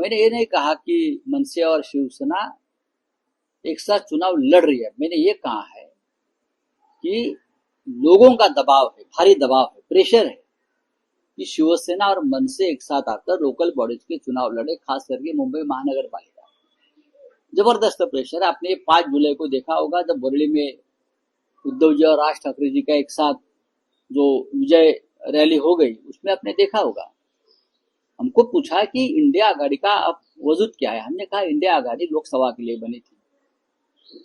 मैंने ये नहीं कहा कि मनसे और शिवसेना एक साथ चुनाव लड़ रही है। मैंने ये कहा है कि लोगों का दबाव है, भारी दबाव है, प्रेशर है कि शिवसेना और मनसे एक साथ आकर लोकल बॉडीज के चुनाव लड़े, खास करके मुंबई महानगर पालिका। जबरदस्त प्रेशर है। आपने 5 जुलाई को देखा होगा जब बरेली में उद्धव जी और राज ठाकरे जी का एक साथ जो विजय रैली हो गई, उसमें आपने देखा होगा। हमको पूछा कि इंडिया आघाड़ी का अब वजूद क्या है। हमने कहा इंडिया आघाड़ी लोकसभा के लिए बनी थी,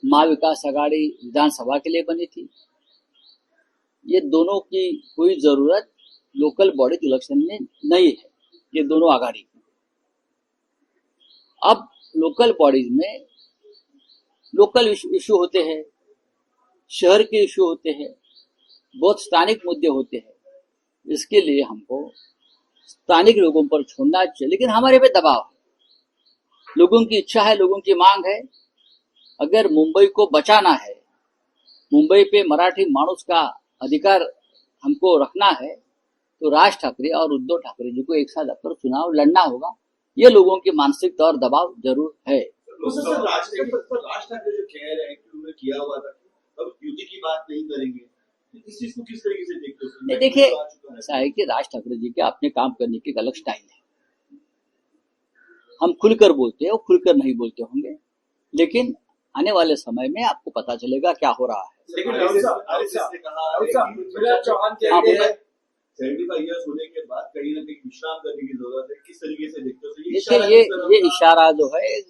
महाविकास आघाड़ी विधानसभा के लिए बनी थी। ये दोनों की कोई जरूरत लोकल बॉडी इलेक्शन में नहीं है, ये दोनों आघाड़ी की। अब लोकल बॉडीज में लोकल इशू होते हैं, शहर के इशू होते हैं, बहुत स्थानिक मुद्दे होते हैं। इसके लिए हमको स्थानिक लोगों पर छोड़ना चाहिए, लेकिन हमारे पे दबाव है, लोगों की इच्छा है, लोगों की मांग है। अगर मुंबई को बचाना है, मुंबई पे मराठी मानुस का अधिकार हमको रखना है, तो राज ठाकरे और उद्धव ठाकरे जी को एक साथ आकर चुनाव लड़ना होगा। ये लोगों की मानसिकता और दबाव जरूर है। राज ठाकरे जो कह रहे हैं कि उन्होंने किया हुआ था, अब युति की बात नहीं करेंगे, इस चीज को किस तरीके से देखते हो? देखिए, ऐसा है कि राज ठाकरे जी के अपने काम करने की एक अलग स्टाइल है। हम खुलकर बोलते हैं, वो खुलकर नहीं बोलते होंगे, लेकिन आने वाले समय में आपको पता चलेगा क्या हो रहा है। लेकिन 75 इयर्स होने के बाद कहीं ना कहीं विश्राम करने की जरूरत है, किस तरीके से देखते हो? देखिए, ये इशारा जो है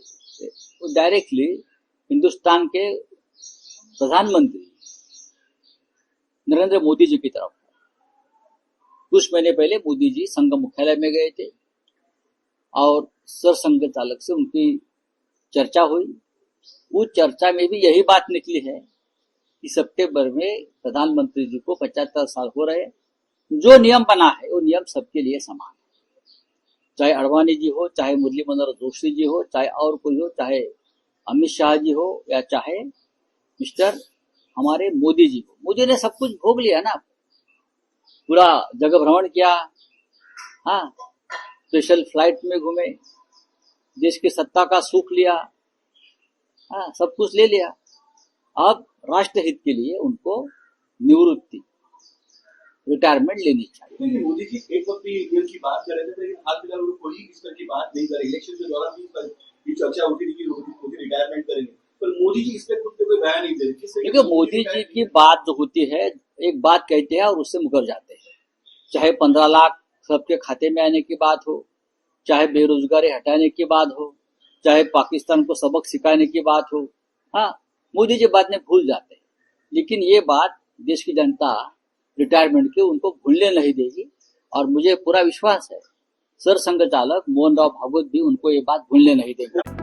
वो डायरेक्टली हिंदुस्तान के प्रधानमंत्री नरेंद्र मोदी जी की तरफ। कुछ महीने पहले मोदी जी संघ मुख्यालय में गए थे और सरसंघ चालक से उनकी चर्चा हुई। उस चर्चा में भी यही बात निकली है कि सितंबर में प्रधानमंत्री जी को 75 साल हो रहे। जो नियम बना है वो नियम सबके लिए समान है, चाहे अडवाणी जी हो, चाहे मुरली मनोहर जोशी जी हो, चाहे और कोई हो, चाहे अमित शाह जी हो, या चाहे मिस्टर हमारे मोदी जी हो। मोदी ने सब कुछ भोग लिया ना, पूरा जगह भ्रमण किया, हाँ, स्पेशल फ्लाइट में घूमे, देश की सत्ता का सुख लिया, हाँ, सब कुछ ले लिया। अब राष्ट्र हित के लिए उनको निवृत्ति, रिटायरमेंट लेनी चाहिए। तो मोदी जी एक वक्त की बात कर रहे थे, लेकिन हाल फिलहाल उन्होंने कोई इस तरह की बात नहीं करी। इलेक्शन के दौरान भी चर्चा होती थी कि मोदी रिटायरमेंट करेंगे, पर मोदी जी इस पर खुद कोई बयान नहीं दे रहे। देखिए, मोदी जी की बात जो होती है, एक बात कहते हैं और उससे मुकर जाते हैं। चाहे 15 लाख सबके खाते में आने की बात हो, चाहे बेरोजगारी हटाने की बात हो, चाहे पाकिस्तान को सबक सिखाने की बात हो, हाँ, मोदी जी बाद में भूल जाते हैं। लेकिन ये बात देश की जनता रिटायरमेंट के उनको भूलने नहीं देगी, और मुझे पूरा विश्वास है सरसंघ चालक मोहन राव भागवत भी उनको ये बात भूलने नहीं देंगे।